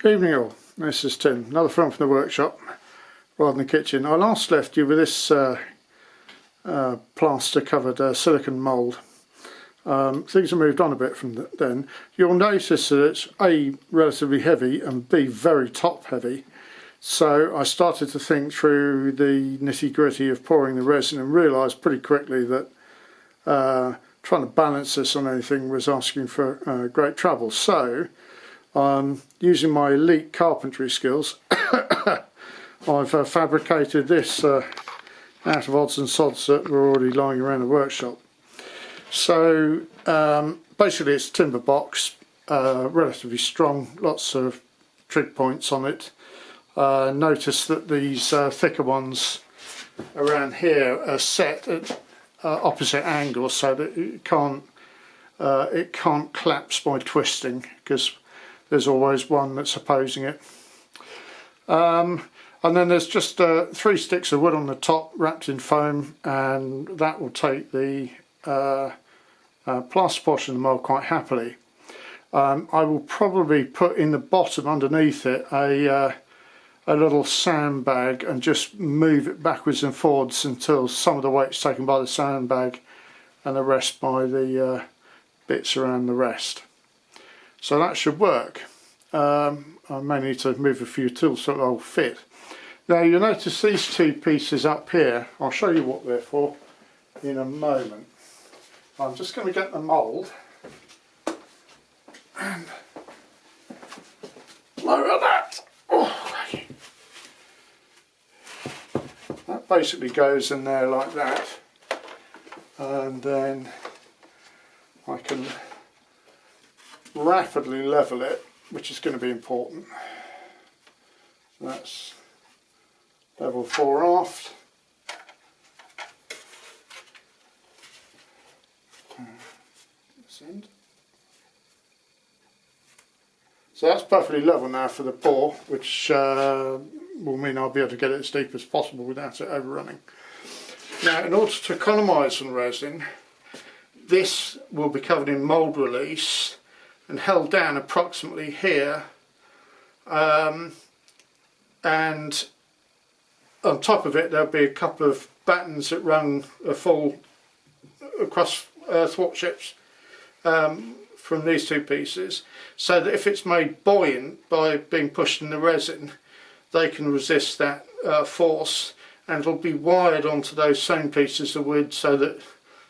Good evening all, this is Tim, another film from the workshop rather than the kitchen. I last left you with this plaster covered silicone mould. Things have moved on a bit from then. You'll notice that it's A, relatively heavy, and B, very top heavy. So I started to think through the nitty gritty of pouring the resin and realised pretty quickly that trying to balance this on anything was asking for great trouble. So using my elite carpentry skills, I've fabricated this out of odds and sods that were already lying around the workshop. So basically it's a timber box, relatively strong, lots of trig points on it. Notice that these thicker ones around here are set at opposite angles so that it can't collapse by twisting, because there's always one that's opposing it. And then there's just 3 sticks of wood on the top wrapped in foam, and that will take the plaster portion of the mould quite happily. I will probably put in the bottom underneath it a little sandbag and just move it backwards and forwards until some of the weight's taken by the sandbag and the rest by the bits around the rest. So that should work. I may need to move a few tools so it'll fit. Now you'll notice these 2 pieces up here. I'll show you what they're for in a moment. I'm just going to get the mould and lower that. Oh. That basically goes in there like that, and then I can rapidly level it, which is going to be important. So that's level 4 aft. This end. So that's perfectly level now for the pour, which will mean I'll be able to get it as deep as possible without it overrunning. Now, in order to economise on resin, this will be covered in mould release and held down approximately here, and on top of it there'll be a couple of battens that run a full across thwartships from these 2 pieces, so that if it's made buoyant by being pushed in the resin, they can resist that force, and it'll be wired onto those same pieces of wood so that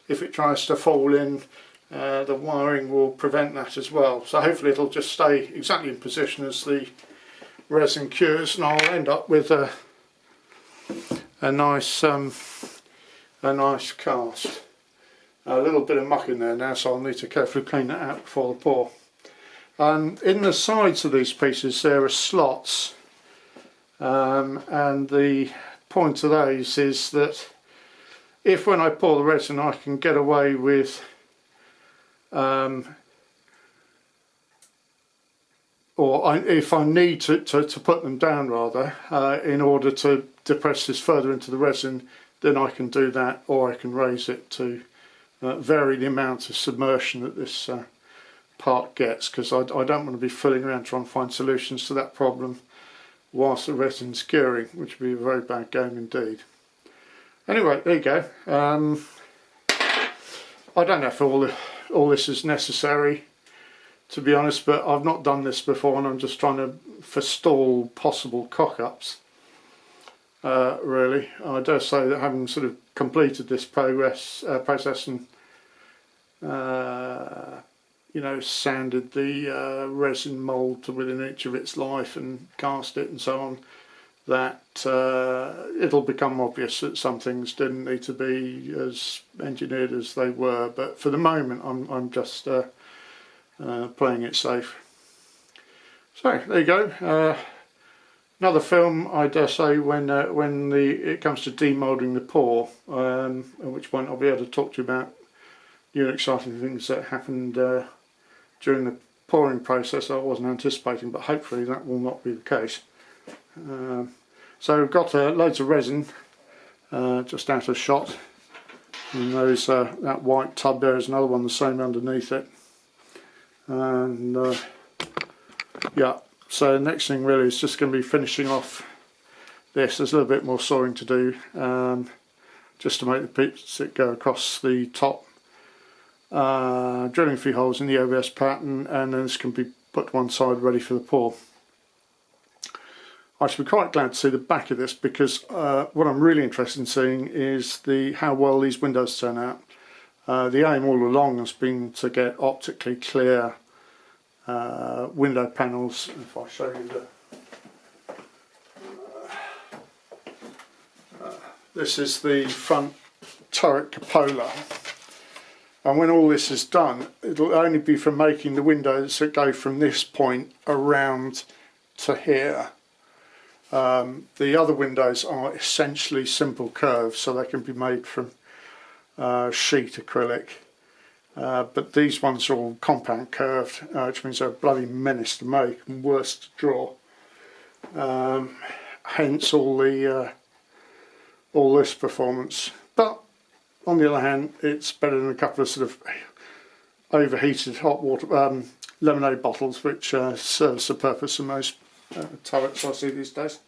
if it tries to fall in, the wiring will prevent that as well. So hopefully it'll just stay exactly in position as the resin cures, and I'll end up with a nice cast. A little bit of muck in there now, so I'll need to carefully clean that out before the pour. In the sides of these pieces there are slots, and the point of those is that if when I pour the resin I can get away with if I need to put them down rather, in order to depress this further into the resin, then I can do that, or I can raise it to vary the amount of submersion that this part gets, because I don't want to be fooling around trying to find solutions to that problem whilst the resin's curing, which would be a very bad game indeed. Anyway, there you go. I don't know if all this is necessary, to be honest, but I've not done this before, and I'm just trying to forestall possible cock-ups. Really, I dare say that having sort of completed this process and you know, sanded the resin mould to within each of its life and cast it and so on, that it'll become obvious that some things didn't need to be as engineered as they were. But for the moment, I'm just playing it safe. So there you go. Another film, I dare say, when it comes to demoulding the pour, at which point I'll be able to talk to you about new and exciting things that happened during the pouring process I wasn't anticipating, but hopefully that will not be the case. So we've got loads of resin just out of shot, and those that white tub there is another one the same underneath it, and yeah, So the next thing really is just going to be finishing off this. There's a little bit more sawing to do, just to make the bits that go across the top, drilling a few holes in the OBS pattern, and then this can be put to one side ready for the pour. I should be quite glad to see the back of this, because what I'm really interested in seeing is how well these windows turn out. The aim all along has been to get optically clear window panels. If I show you this is the front turret cupola, and when all this is done, it'll only be from making the windows that go from this point around to here. The other windows are essentially simple curves, so they can be made from sheet acrylic, but these ones are all compound curved, which means they're a bloody menace to make and worse to draw. Hence all this performance. But on the other hand, it's better than a couple of sort of overheated hot water lemonade bottles, which serves the purpose of most turrets I see these days.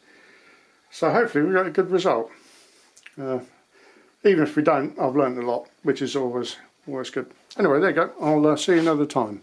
So hopefully we get a good result. Even if we don't, I've learned a lot, which is always good. Anyway, there you go. I'll see you another time.